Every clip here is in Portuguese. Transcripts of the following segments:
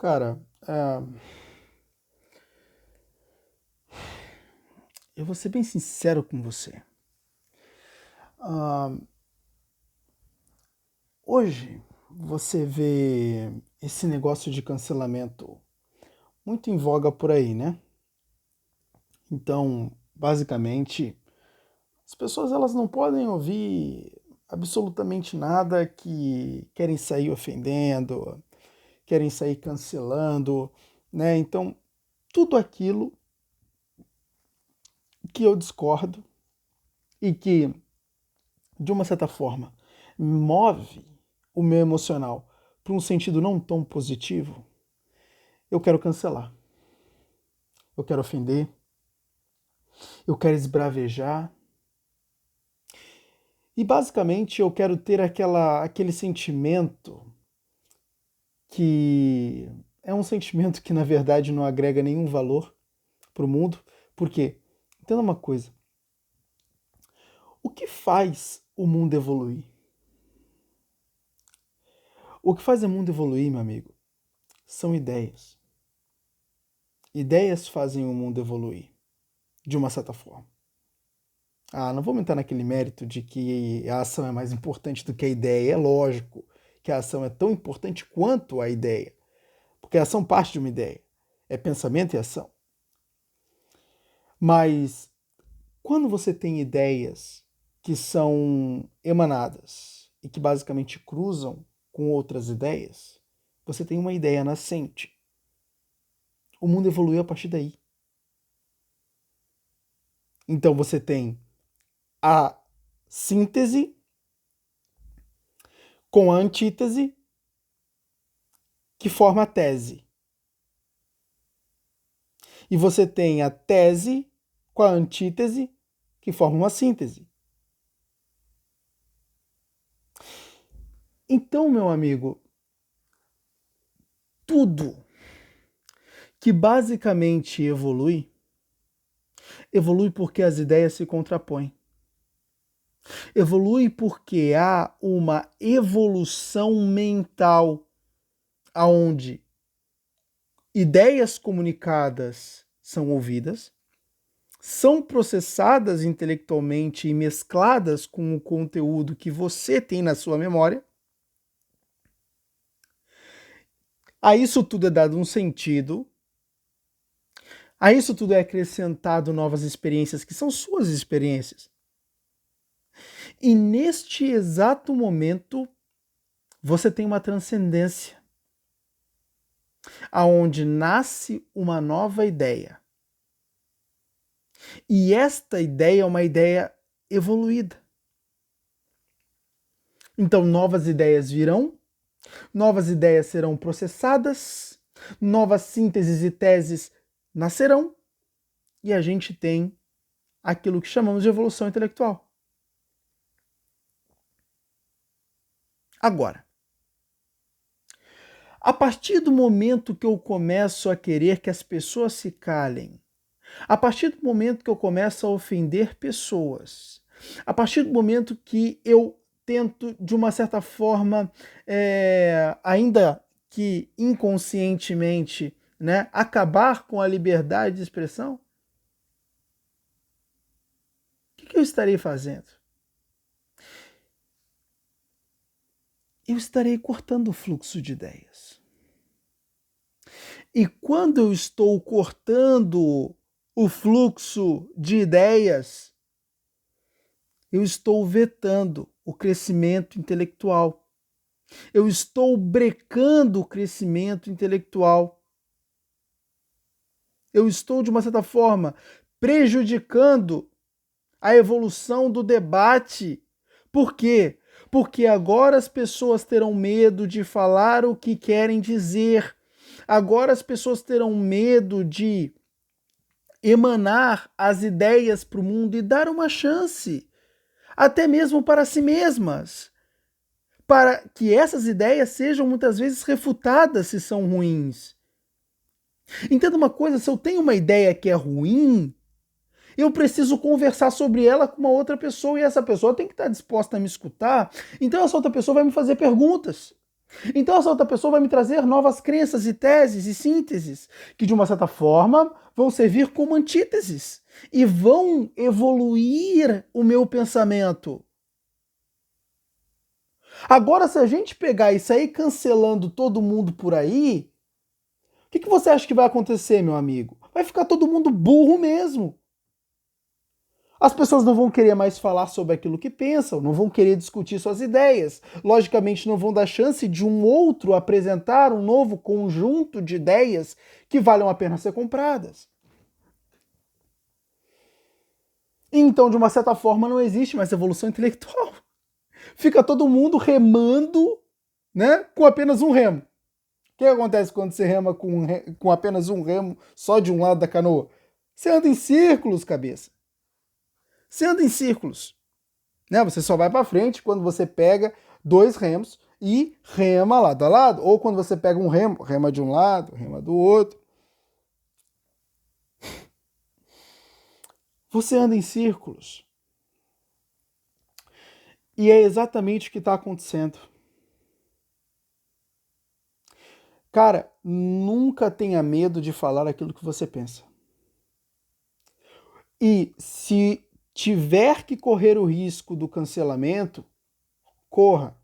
Cara, eu vou ser bem sincero com você. Ah, Hoje você vê esse negócio de cancelamento muito em voga por aí, né? Então, basicamente, as pessoas elas não podem ouvir absolutamente nada que querem sair ofendendo, querem sair cancelando, né? Então, tudo aquilo que eu discordo e que, de uma certa forma, move o meu emocional para um sentido não tão positivo, eu quero cancelar, eu quero ofender, eu quero esbravejar e basicamente eu quero ter aquele sentimento que é um sentimento que na verdade não agrega nenhum valor para o mundo. Por quê? Entenda uma coisa: o que faz o mundo evoluir? O que faz o mundo evoluir, meu amigo, são ideias. Ideias fazem o mundo evoluir, de uma certa forma. Não vamos entrar naquele mérito de que a ação é mais importante do que a ideia. É lógico que a ação é tão importante quanto a ideia, porque a ação parte de uma ideia. É pensamento e ação. Mas quando você tem ideias que são emanadas e que basicamente cruzam com outras ideias, você tem uma ideia nascente. O mundo evoluiu a partir daí. Então você tem a síntese com a antítese que forma a tese. E você tem a tese com a antítese que forma uma síntese. Então, meu amigo, tudo que basicamente evolui porque as ideias se contrapõem. Evolui porque há uma evolução mental aonde ideias comunicadas são ouvidas, são processadas intelectualmente e mescladas com o conteúdo que você tem na sua memória. A isso tudo é dado um sentido, a isso tudo é acrescentado novas experiências que são suas experiências. E neste exato momento, você tem uma transcendência, aonde nasce uma nova ideia. E esta ideia é uma ideia evoluída. Então, novas ideias virão, novas ideias serão processadas, novas sínteses e teses nascerão, e a gente tem aquilo que chamamos de evolução intelectual. Agora, a partir do momento que eu começo a querer que as pessoas se calem, a partir do momento que eu começo a ofender pessoas, a partir do momento que eu tento, de uma certa forma, ainda que inconscientemente, né, acabar com a liberdade de expressão, o que eu estarei fazendo? Eu estarei cortando o fluxo de ideias. E quando eu estou cortando o fluxo de ideias, eu estou vetando o crescimento intelectual. Eu estou brecando o crescimento intelectual. Eu estou, de uma certa forma, prejudicando a evolução do debate. Por quê? Porque agora as pessoas terão medo de falar o que querem dizer. Agora as pessoas terão medo de emanar as ideias para o mundo e dar uma chance, até mesmo para si mesmas, para que essas ideias sejam muitas vezes refutadas se são ruins. Entenda uma coisa: se eu tenho uma ideia que é ruim, eu preciso conversar sobre ela com uma outra pessoa e essa pessoa tem que estar disposta a me escutar. Então essa outra pessoa vai me fazer perguntas. Então essa outra pessoa vai me trazer novas crenças e teses e sínteses, que de uma certa forma vão servir como antíteses e vão evoluir o meu pensamento. Agora, se a gente pegar e sair cancelando todo mundo por aí, o que você acha que vai acontecer, meu amigo? Vai ficar todo mundo burro mesmo. As pessoas não vão querer mais falar sobre aquilo que pensam, não vão querer discutir suas ideias. Logicamente, não vão dar chance de um outro apresentar um novo conjunto de ideias que valham a pena ser compradas. Então, de uma certa forma, não existe mais evolução intelectual. Fica todo mundo remando, né, com apenas um remo. O que acontece quando você rema com apenas um remo só de um lado da canoa? Você anda em círculos, cabeça. Você anda em círculos. Né? Você só vai para frente quando você pega dois remos e rema lado a lado. Ou quando você pega um remo, rema de um lado, rema do outro. Você anda em círculos. E é exatamente o que está acontecendo. Cara, nunca tenha medo de falar aquilo que você pensa. E se tiver que correr o risco do cancelamento, corra.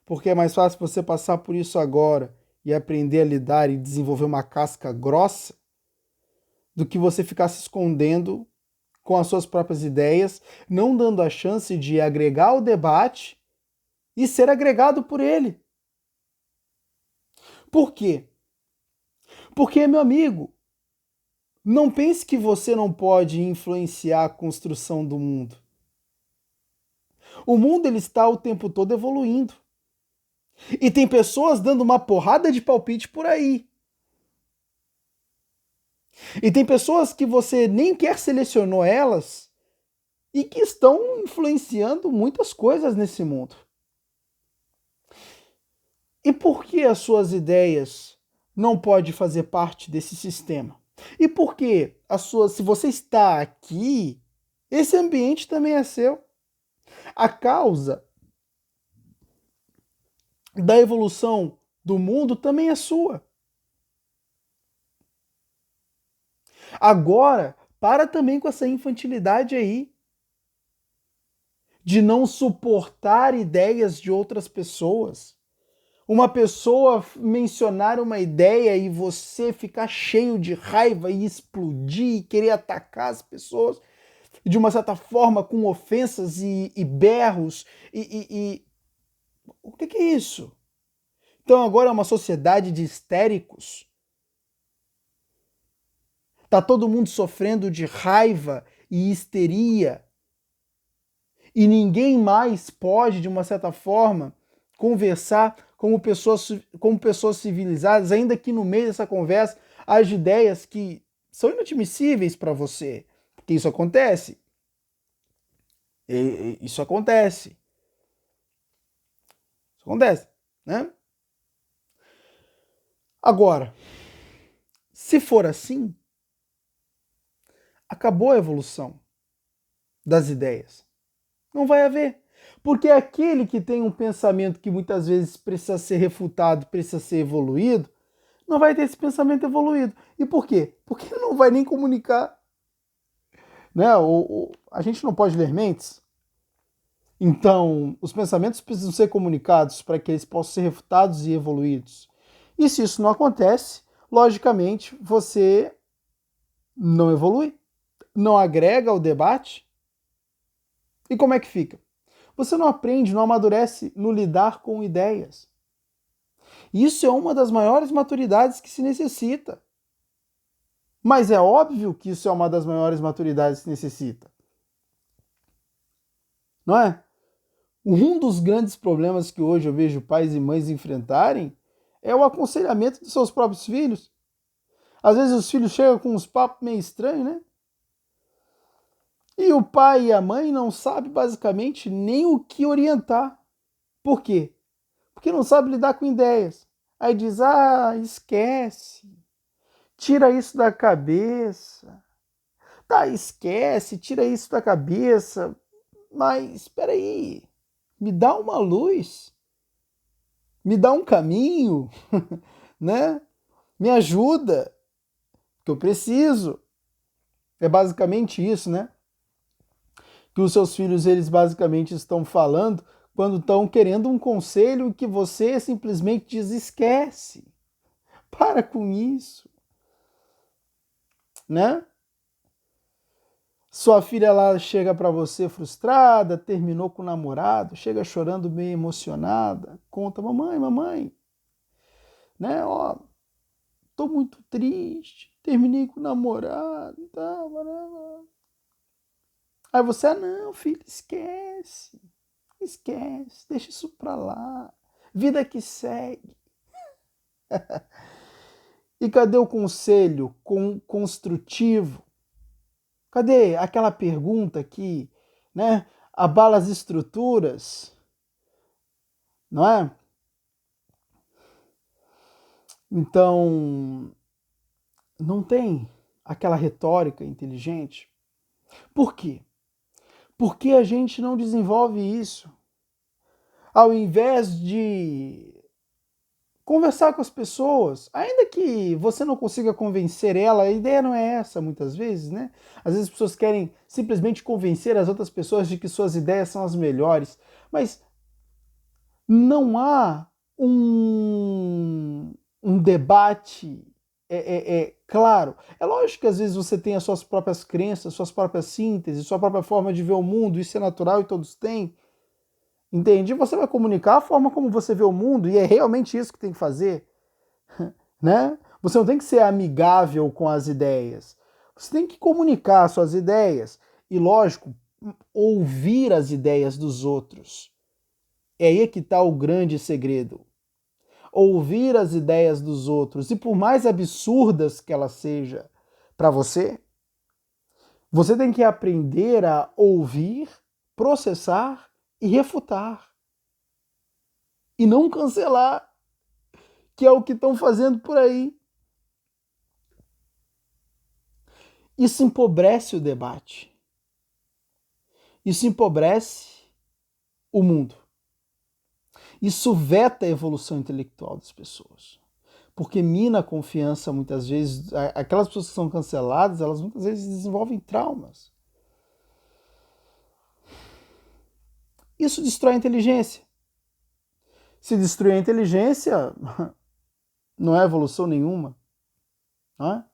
Porque é mais fácil você passar por isso agora e aprender a lidar e desenvolver uma casca grossa do que você ficar se escondendo com as suas próprias ideias, não dando a chance de agregar ao debate e ser agregado por ele. Por quê? Porque, meu amigo, não pense que você não pode influenciar a construção do mundo. O mundo ele está o tempo todo evoluindo. E tem pessoas dando uma porrada de palpite por aí. E tem pessoas que você nem quer selecionou elas e que estão influenciando muitas coisas nesse mundo. E por que as suas ideias não podem fazer parte desse sistema? E por que se você está aqui, esse ambiente também é seu? A causa da evolução do mundo também é sua. Agora, para também com essa infantilidade aí de não suportar ideias de outras pessoas. Uma pessoa mencionar uma ideia e você ficar cheio de raiva e explodir e querer atacar as pessoas de uma certa forma com ofensas e berros o que é isso? Então agora é uma sociedade de histéricos. Tá todo mundo sofrendo de raiva e histeria. E ninguém mais pode, de uma certa forma, conversar como pessoas civilizadas, ainda que no meio dessa conversa haja ideias que são inadmissíveis para você. Porque isso acontece. Isso acontece. Isso acontece, né? Agora, se for assim, acabou a evolução das ideias. Não vai haver. Porque aquele que tem um pensamento que muitas vezes precisa ser refutado, precisa ser evoluído, não vai ter esse pensamento evoluído. E por quê? Porque ele não vai nem comunicar. Né? A gente não pode ler mentes. Então, os pensamentos precisam ser comunicados para que eles possam ser refutados e evoluídos. E se isso não acontece, logicamente, você não evolui, não agrega ao debate. E como é que fica? Você não aprende, não amadurece no lidar com ideias. Isso é uma das maiores maturidades que se necessita. Mas é óbvio que isso é uma das maiores maturidades que se necessita. Não é? Um dos grandes problemas que hoje eu vejo pais e mães enfrentarem é o aconselhamento dos seus próprios filhos. Às vezes os filhos chegam com uns papos meio estranhos, né? E o pai e a mãe não sabem basicamente nem o que orientar. Por quê? Porque não sabe lidar com ideias. Aí diz, esquece, tira isso da cabeça. Tá, esquece, tira isso da cabeça. Mas, espera aí, me dá uma luz. Me dá um caminho, né? Me ajuda, que eu preciso. É basicamente isso, né? Que os seus filhos, eles basicamente estão falando quando estão querendo um conselho que você simplesmente diz esquece. Para com isso, né? Sua filha lá chega para você frustrada, terminou com o namorado, chega chorando meio emocionada, conta: "Mamãe, mamãe, né, ó, tô muito triste, terminei com o namorado, tá, blá". Aí você: "Ah, não, filho, esquece. Esquece, deixa isso pra lá. Vida que segue". E cadê o conselho construtivo? Cadê aquela pergunta que, né, abala as estruturas, não é? Então, não tem aquela retórica inteligente. Por quê? Porque a gente não desenvolve isso. Ao invés de conversar com as pessoas, ainda que você não consiga convencer ela, a ideia não é essa muitas vezes, né? Às vezes as pessoas querem simplesmente convencer as outras pessoas de que suas ideias são as melhores, mas não há um debate claro. É lógico que às vezes você tem as suas próprias crenças, suas próprias sínteses, sua própria forma de ver o mundo, isso é natural e todos têm, entende? E você vai comunicar a forma como você vê o mundo e é realmente isso que tem que fazer, né? Você não tem que ser amigável com as ideias. Você tem que comunicar suas ideias e, lógico, ouvir as ideias dos outros. É aí que está o grande segredo. Ouvir as ideias dos outros, e por mais absurdas que elas sejam para você, você tem que aprender a ouvir, processar e refutar. E não cancelar, que é o que estão fazendo por aí. Isso empobrece o debate. Isso empobrece o mundo. Isso veta a evolução intelectual das pessoas. Porque mina a confiança muitas vezes. Aquelas pessoas que são canceladas, elas muitas vezes desenvolvem traumas. Isso destrói a inteligência. Se destruir a inteligência, não é evolução nenhuma. Não é?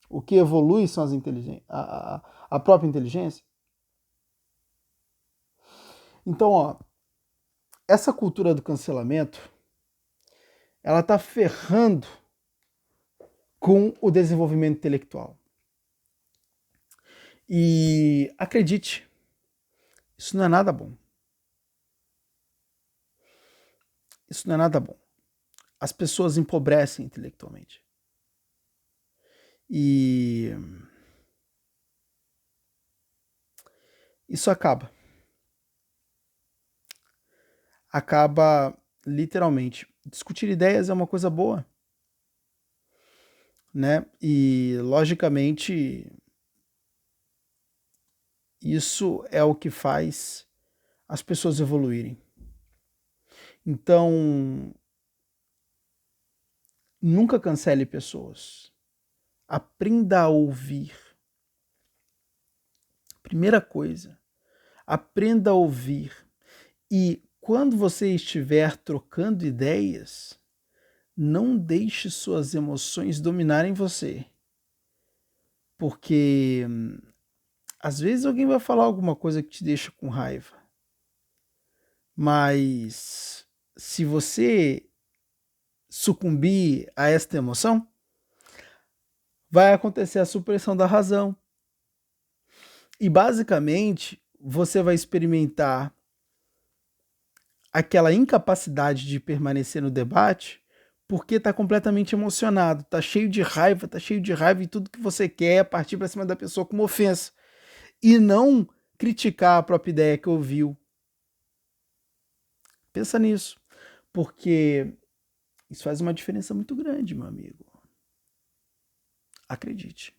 O que evolui são as inteligências, a própria inteligência. Então, ó, essa cultura do cancelamento, ela está ferrando com o desenvolvimento intelectual. E acredite, isso não é nada bom. Isso não é nada bom. As pessoas empobrecem intelectualmente. E isso acaba literalmente. Discutir ideias é uma coisa boa, né? E logicamente isso é o que faz as pessoas evoluírem. Então, nunca cancele pessoas. Aprenda a ouvir. Primeira coisa, aprenda a ouvir. E quando você estiver trocando ideias, não deixe suas emoções dominarem você. Porque às vezes alguém vai falar alguma coisa que te deixa com raiva. Mas se você sucumbir a esta emoção, vai acontecer a supressão da razão. E basicamente, você vai experimentar aquela incapacidade de permanecer no debate porque está completamente emocionado, está cheio de raiva, e tudo que você quer é partir para cima da pessoa como ofensa e não criticar a própria ideia que ouviu. Pensa nisso, porque isso faz uma diferença muito grande, meu amigo. Acredite.